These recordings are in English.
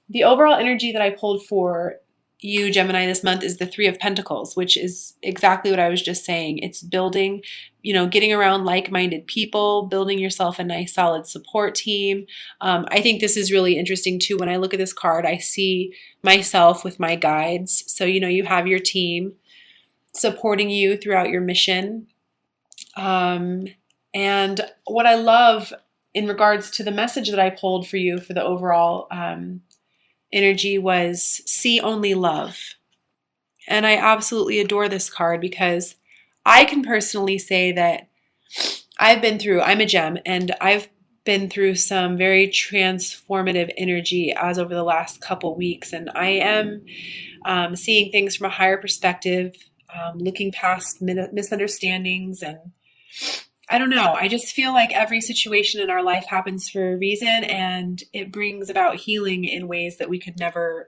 The overall energy that I pulled for you, Gemini, this month is the Three of Pentacles, which is exactly what I was just saying. It's building, getting around like-minded people, building yourself a nice, solid support team. I think this is really interesting too. When I look at this card, I see myself with my guides. So, you have your team supporting you throughout your mission. And what I love in regards to the message that I pulled for you for the overall energy was see only love. And I absolutely adore this card because I can personally say that I'm a gem, and I've been through some very transformative energy as over the last couple weeks. And I am seeing things from a higher perspective, looking past misunderstandings. And I don't know, I just feel like every situation in our life happens for a reason, and it brings about healing in ways that we could never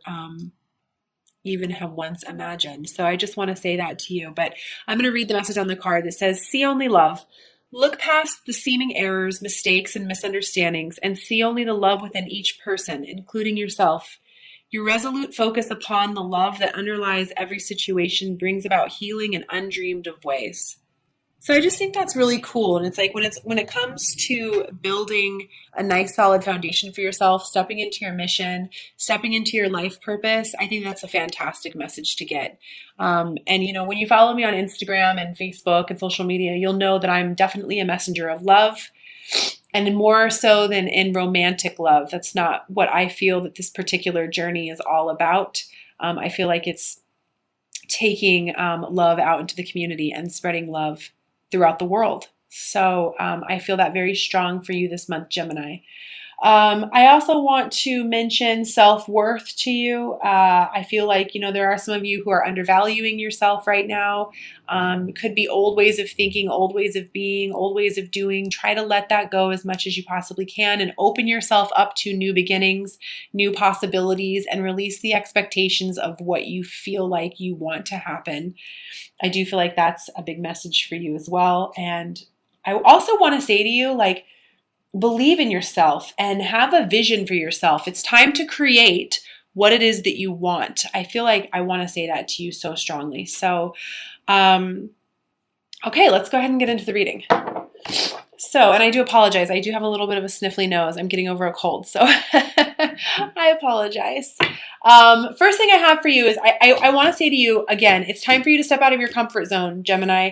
even have once imagined. So I just want to say that to you. But I'm going to read the message on the card that says, see only love. Look past the seeming errors, mistakes, and misunderstandings, and see only the love within each person, including yourself. Your resolute focus upon the love that underlies every situation brings about healing in undreamed of ways. So I just think that's really cool. And it's like when it comes to building a nice solid foundation for yourself, stepping into your mission, stepping into your life purpose, I think that's a fantastic message to get. And when you follow me on Instagram and Facebook and social media, you'll know that I'm definitely a messenger of love, and more so than in romantic love. That's not what I feel that this particular journey is all about. I feel like it's taking love out into the community and spreading love throughout the world. So I feel that very strong for you this month, Gemini. I also want to mention self-worth to you. I feel like, there are some of you who are undervaluing yourself right now. It could be old ways of thinking, old ways of being, old ways of doing. Try to let that go as much as you possibly can and open yourself up to new beginnings, new possibilities, and release the expectations of what you feel like you want to happen. I do feel like that's a big message for you as well. And I also want to say to you, believe in yourself and have a vision for yourself. It's time to create what it is that you want. I feel like I want to say that to you so strongly. So, okay, let's go ahead and get into the reading. So, and I do apologize. I do have a little bit of a sniffly nose. I'm getting over a cold, so I apologize. First thing I have for you is I want to say to you, again, it's time for you to step out of your comfort zone, Gemini.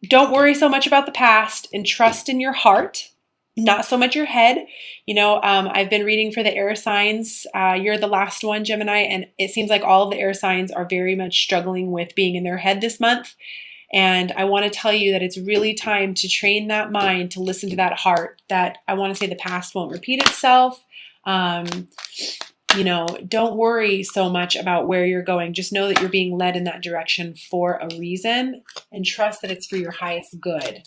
Don't worry so much about the past and trust in your heart, not so much your head. I've been reading for the air signs. You're the last one, Gemini, and it seems like all of the air signs are very much struggling with being in their head this month. And I want to tell you that it's really time to train that mind to listen to that heart, that I want to say the past won't repeat itself. Don't worry so much about where you're going. Just know that you're being led in that direction for a reason, and trust that it's for your highest good.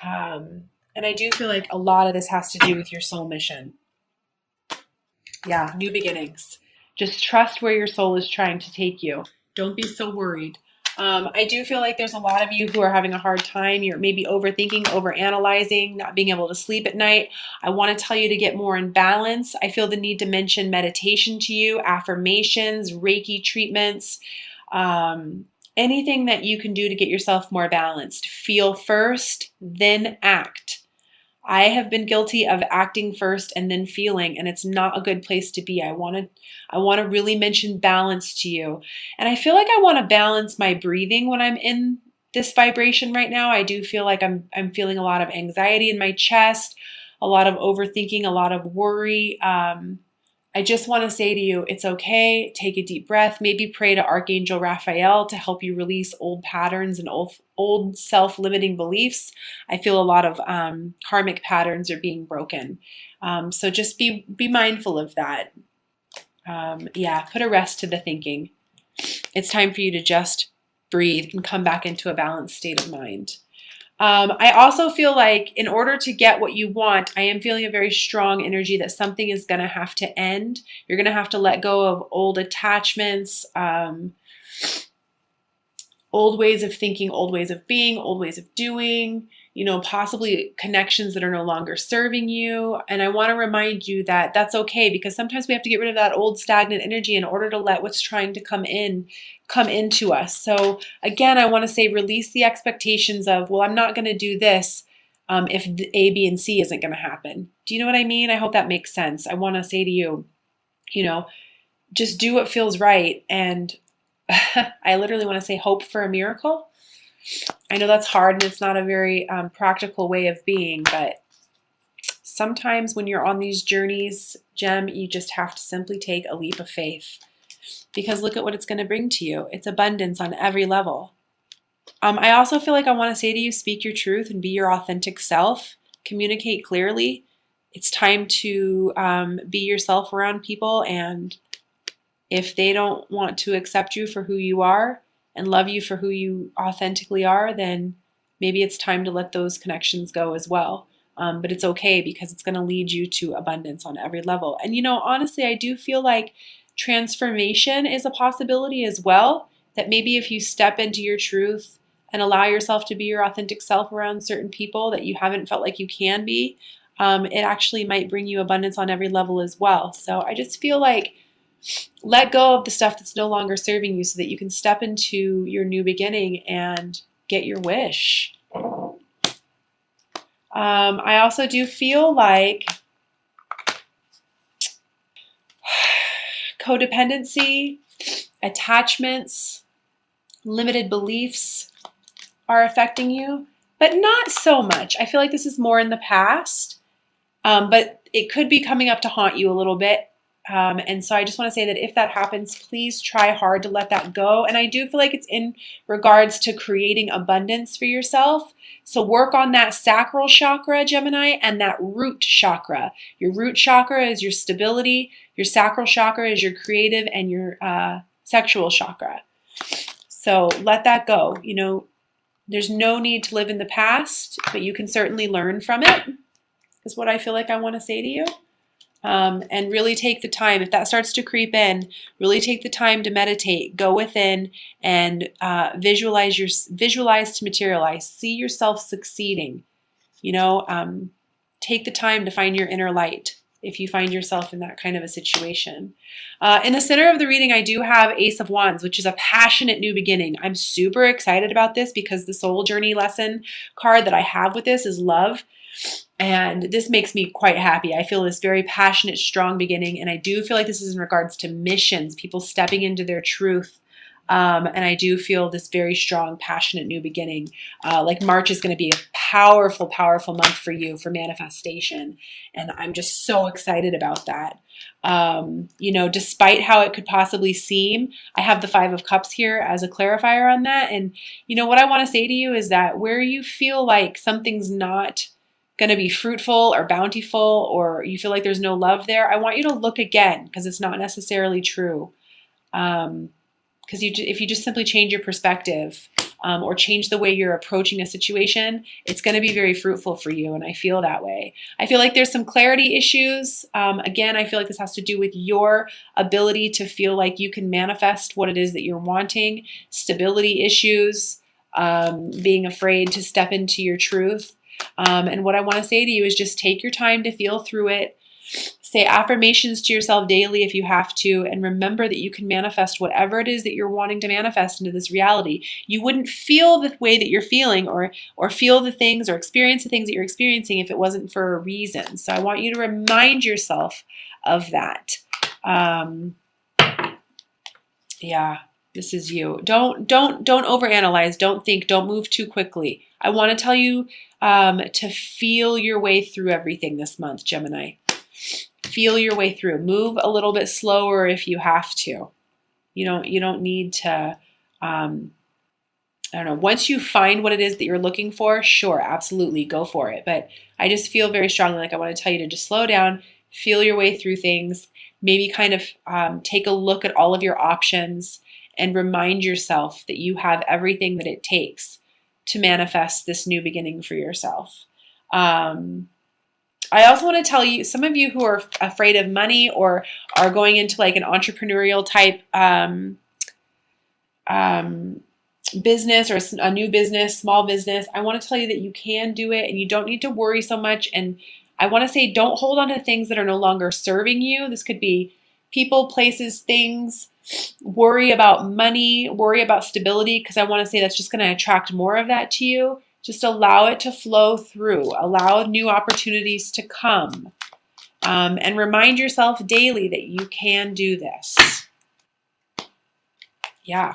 And I do feel like a lot of this has to do with your soul mission. Yeah, new beginnings. Just trust where your soul is trying to take you. Don't be so worried. I do feel like there's a lot of you who are having a hard time. You're maybe overthinking, overanalyzing, not being able to sleep at night. I want to tell you to get more in balance. I feel the need to mention meditation to you, affirmations, Reiki treatments, anything that you can do to get yourself more balanced. Feel first, then act. I have been guilty of acting first and then feeling, and it's not a good place to be. I want to really mention balance to you. And I feel like I want to balance my breathing when I'm in this vibration right now. I do feel like I'm feeling a lot of anxiety in my chest, a lot of overthinking, a lot of worry. I just want to say to you, it's okay. Take a deep breath. Maybe pray to Archangel Raphael to help you release old patterns and old self-limiting beliefs. I feel a lot of karmic patterns are being broken. So just be mindful of that. Put a rest to the thinking. It's time for you to just breathe and come back into a balanced state of mind. I also feel like in order to get what you want, I am feeling a very strong energy that something is going to have to end. You're going to have to let go of old attachments, old ways of thinking, old ways of being, old ways of doing. you know, possibly connections that are no longer serving you. And I want to remind you that that's okay, because sometimes we have to get rid of that old stagnant energy in order to let what's trying to come into us. So again, I want to say release the expectations of, well, I'm not going to do this if the A, B, and C isn't going to happen. Do you know what I mean? I hope that makes sense. I want to say to you, you know, just do what feels right. And I literally want to say hope for a miracle. I know that's hard and it's not a very practical way of being, but sometimes when you're on these journeys, Gem, you just have to simply take a leap of faith, because look at what it's going to bring to you. It's abundance on every level. I also feel like I want to say to you, speak your truth and be your authentic self. Communicate clearly. It's time to be yourself around people, and if they don't want to accept you for who you are and love you for who you authentically are, then maybe it's time to let those connections go as well. But it's okay, because it's going to lead you to abundance on every level. And you know, honestly, I do feel like transformation is a possibility as well, that maybe if you step into your truth and allow yourself to be your authentic self around certain people that you haven't felt like you can be, it actually might bring you abundance on every level as well. So I just feel like let go of the stuff that's no longer serving you so that you can step into your new beginning and get your wish. I also do feel like codependency, attachments, limited beliefs are affecting you, but not so much. I feel like this is more in the past, but it could be coming up to haunt you a little bit. And so I just want to say that if that happens, please try hard to let that go. And I do feel like it's in regards to creating abundance for yourself. So work on that sacral chakra, Gemini, and that root chakra. Your root chakra is your stability. Your sacral chakra is your creative and your sexual chakra. So let that go. You know, there's no need to live in the past, but you can certainly learn from it, is what I feel like I want to say to you. And really take the time, if that starts to creep in, really take the time to meditate, go within and visualize to materialize, see yourself succeeding. You know, take the time to find your inner light if you find yourself in that kind of a situation. In the center of the reading, I do have Ace of Wands, which is a passionate new beginning. I'm super excited about this because the soul journey lesson card that I have with this is love. And this makes me quite happy. I feel this very passionate, strong beginning. And I do feel like this is in regards to missions, people stepping into their truth. And I do feel this very strong, passionate new beginning. Like March is going to be a powerful, powerful month for you for manifestation. And I'm just so excited about that. You know, despite how it could possibly seem, I have the Five of Cups here as a clarifier on that. And, you know, what I want to say to you is that where you feel like something's not going to be fruitful or bountiful, or you feel like there's no love there, I want you to look again, because it's not necessarily true. Because if you just simply change your perspective or change the way you're approaching a situation, it's going to be very fruitful for you. And I feel that way. I feel like there's some clarity issues. Again, I feel like this has to do with your ability to feel like you can manifest what it is that you're wanting, stability issues, being afraid to step into your truth. And what I want to say to you is just take your time to feel through it. Say affirmations to yourself daily if you have to, and remember that you can manifest whatever it is that you're wanting to manifest into this reality. You wouldn't feel the way that you're feeling or feel the things or experience the things that you're experiencing if it wasn't for a reason. So I want you to remind yourself of that. Yeah, this is you. Don't overanalyze. Don't think. Don't move too quickly. I want to tell you to feel your way through everything this month, Gemini. Feel your way through. Move a little bit slower if you have to. You don't need to. I don't know. Once you find what it is that you're looking for, sure, absolutely, go for it. But I just feel very strongly like I want to tell you to just slow down, feel your way through things, maybe kind of take a look at all of your options and remind yourself that you have everything that it takes to manifest this new beginning for yourself. I also want to tell you, some of you who are afraid of money or are going into like an entrepreneurial type business or a new business, small business, I want to tell you that you can do it and you don't need to worry so much. And I want to say, don't hold on to things that are no longer serving you. This could be people, places, things. Worry about money, worry about stability, because I want to say that's just going to attract more of that to you. Just allow it to flow through. Allow new opportunities to come. And remind yourself daily that you can do this. Yeah,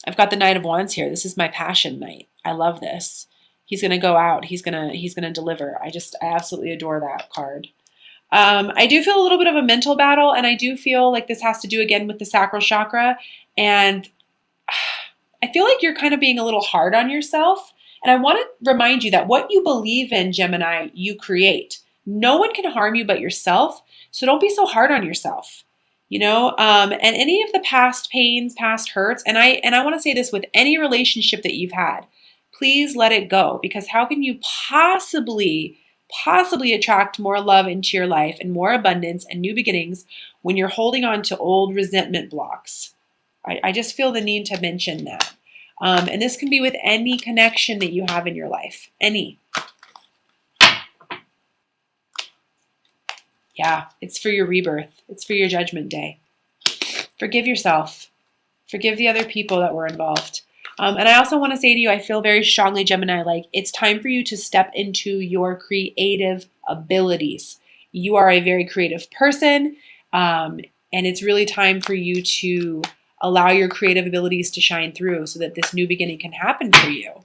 I've got the Knight of Wands here. This is my passion night. I love this. He's going to go out. He's going to deliver. I absolutely adore that card. I do feel a little bit of a mental battle, and I do feel like this has to do again with the sacral chakra. And I feel like you're kind of being a little hard on yourself. And I want to remind you that what you believe in, Gemini, you create. No one can harm you but yourself. So don't be so hard on yourself. And any of the past pains, past hurts, and I want to say this with any relationship that you've had, please let it go, because how can you possibly attract more love into your life and more abundance and new beginnings when you're holding on to old resentment blocks? I just feel the need to mention that. And this can be with any connection that you have in your life, any. Yeah, it's for your rebirth. It's for your judgment day. Forgive yourself. Forgive the other people that were involved. And I also want to say to you, I feel very strongly, Gemini, like it's time for you to step into your creative abilities. You are a very creative person, and it's really time for you to allow your creative abilities to shine through so that this new beginning can happen for you.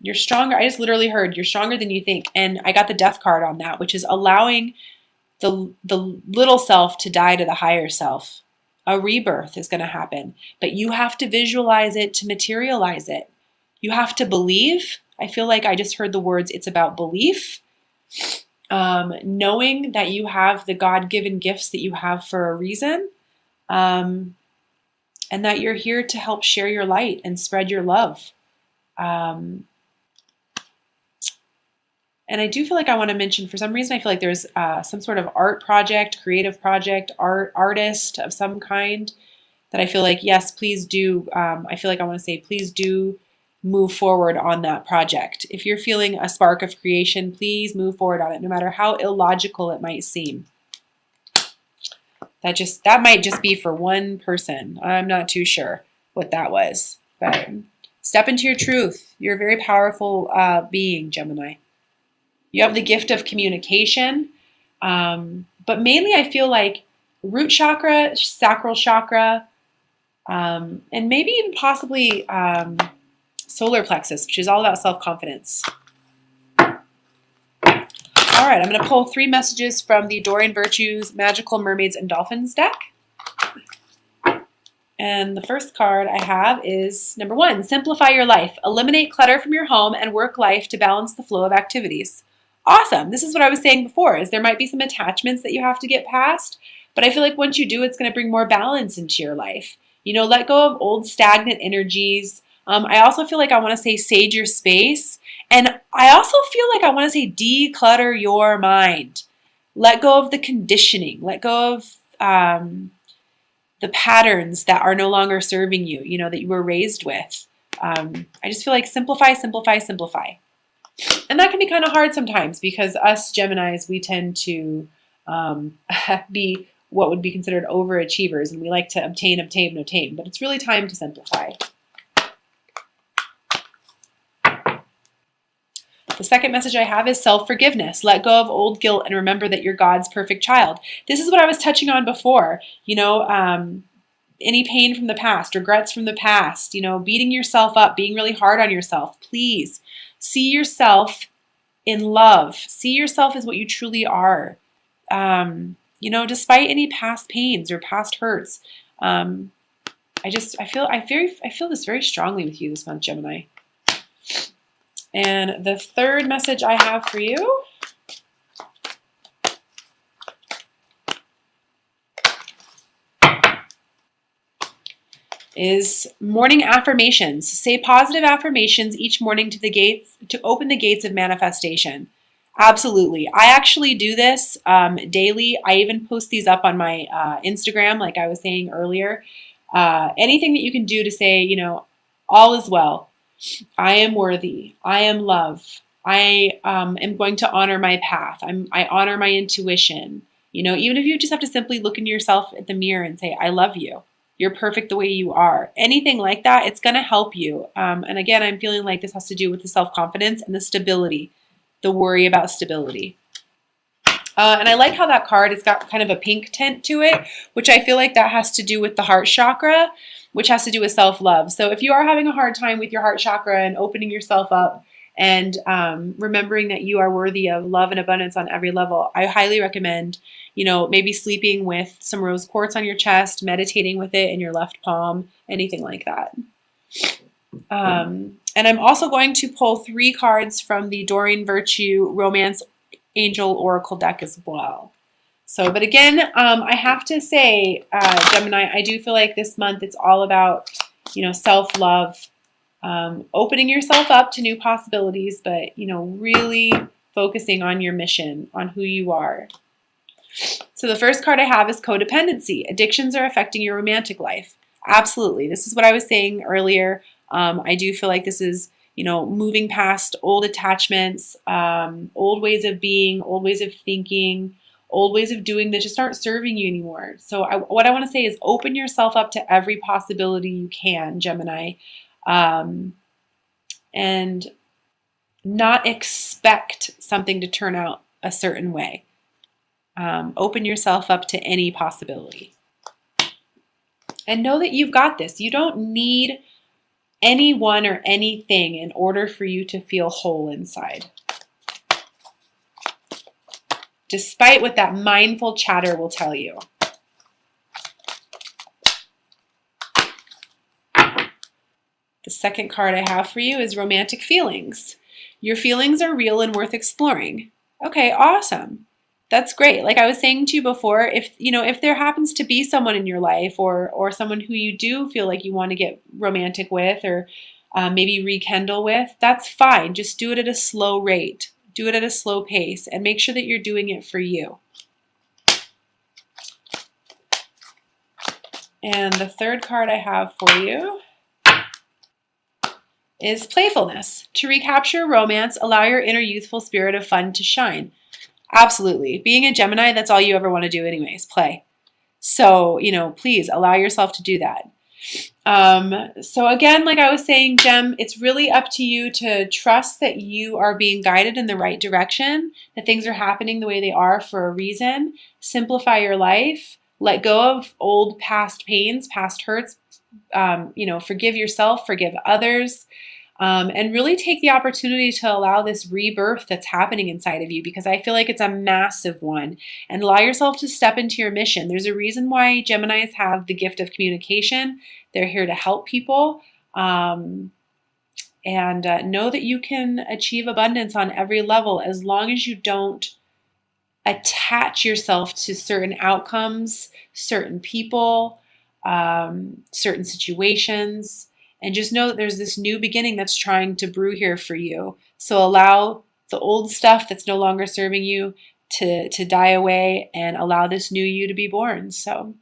You're stronger. I just literally heard you're stronger than you think. And I got the death card on that, which is allowing the little self to die to the higher self. A rebirth is going to happen, but you have to visualize it to materialize it. You have to believe. I feel like I just heard the words, it's about belief. Knowing that you have the God-given gifts that you have for a reason. And that you're here to help share your light and spread your love. And I do feel like I want to mention, for some reason, I feel like there's some sort of art project, creative project, artist of some kind that I feel like, yes, please do. I feel like I want to say, please do move forward on that project. If you're feeling a spark of creation, please move forward on it, no matter how illogical it might seem. That might just be for one person. I'm not too sure what that was. But step into your truth. You're a very powerful being, Gemini. You have the gift of communication. But mainly I feel like root chakra, sacral chakra, and maybe even possibly solar plexus, which is all about self-confidence. All right, I'm going to pull 3 messages from the Dorian Virtues, Magical Mermaids and Dolphins deck. And the first card I have is number 1, simplify your life. Eliminate clutter from your home and work life to balance the flow of activities. Awesome. This is what I was saying before, is there might be some attachments that you have to get past, but I feel like once you do, it's going to bring more balance into your life. Let go of old stagnant energies. I also feel like I want to say sage your space. And I also feel like I want to say declutter your mind. Let go of the conditioning. Let go of the patterns that are no longer serving you, that you were raised with. I just feel like simplify, simplify, simplify. And that can be kind of hard sometimes because us Geminis, we tend to be what would be considered overachievers, and we like to obtain, obtain, obtain. But it's really time to simplify. The second message I have is self-forgiveness. Let go of old guilt and remember that you're God's perfect child. This is what I was touching on before. Any pain from the past, regrets from the past, beating yourself up, being really hard on yourself. Please see yourself in love. See yourself as what you truly are. Despite any past pains or past hurts. I feel this very strongly with you this month, Gemini. And the third message I have for you is morning affirmations. Say positive affirmations each morning to open the gates of manifestation. Absolutely. I actually do this daily. I even post these up on my Instagram, like I was saying earlier. Anything that you can do to say, All is well. I am worthy. I am love. I am going to honor my path. I honor my intuition. You know, even if you just have to simply look in yourself at the mirror and say, I love you. You're perfect the way you are. Anything like that, it's going to help you. And again, I'm feeling like this has to do with the self-confidence and the stability, the worry about stability. And I like how that card, it's got kind of a pink tint to it, which I feel like that has to do with the heart chakra, which has to do with self-love. So if you are having a hard time with your heart chakra and opening yourself up and remembering that you are worthy of love and abundance on every level, I highly recommend, you know, maybe sleeping with some rose quartz on your chest, meditating with it in your left palm, anything like that. And I'm also going to pull 3 cards from the Doreen Virtue Romance Angel Oracle deck as well. So, but again, I have to say, Gemini, I do feel like this month it's all about, you know, self-love, opening yourself up to new possibilities, but, you know, really focusing on your mission, on who you are. So the first card I have is codependency. Addictions are affecting your romantic life. Absolutely. This is what I was saying earlier. I do feel like this is, you know, moving past old attachments, old ways of being, old ways of thinking, old ways of doing that just aren't serving you anymore. So what I want to say is open yourself up to every possibility you can, Gemini, and not expect something to turn out a certain way. Open yourself up to any possibility. And know that you've got this. You don't need anyone or anything in order for you to feel whole inside. Despite what that mindful chatter will tell you. The second card I have for you is romantic feelings. Your feelings are real and worth exploring. Okay, awesome. That's great. Like I was saying to you before, if there happens to be someone in your life or someone who you do feel like you want to get romantic with or maybe rekindle with, that's fine. Just do it at a slow rate. Do it at a slow pace and make sure that you're doing it for you. And the third card I have for you is playfulness. To recapture romance, allow your inner youthful spirit of fun to shine. Absolutely. Being a Gemini, that's all you ever want to do anyways, play. So, you know, please allow yourself to do that. So again, like I was saying, Gem, it's really up to you to trust that you are being guided in the right direction, that things are happening the way they are for a reason. Simplify your life. Let go of old past pains, past hurts. Forgive yourself, forgive others. And really take the opportunity to allow this rebirth that's happening inside of you, because I feel like it's a massive one, and allow yourself to step into your mission. There's a reason why Geminis have the gift of communication. They're here to help people, and know that you can achieve abundance on every level as long as you don't attach yourself to certain outcomes, certain people, certain situations. And just know that there's this new beginning that's trying to brew here for you. So allow the old stuff that's no longer serving you to die away and allow this new you to be born. So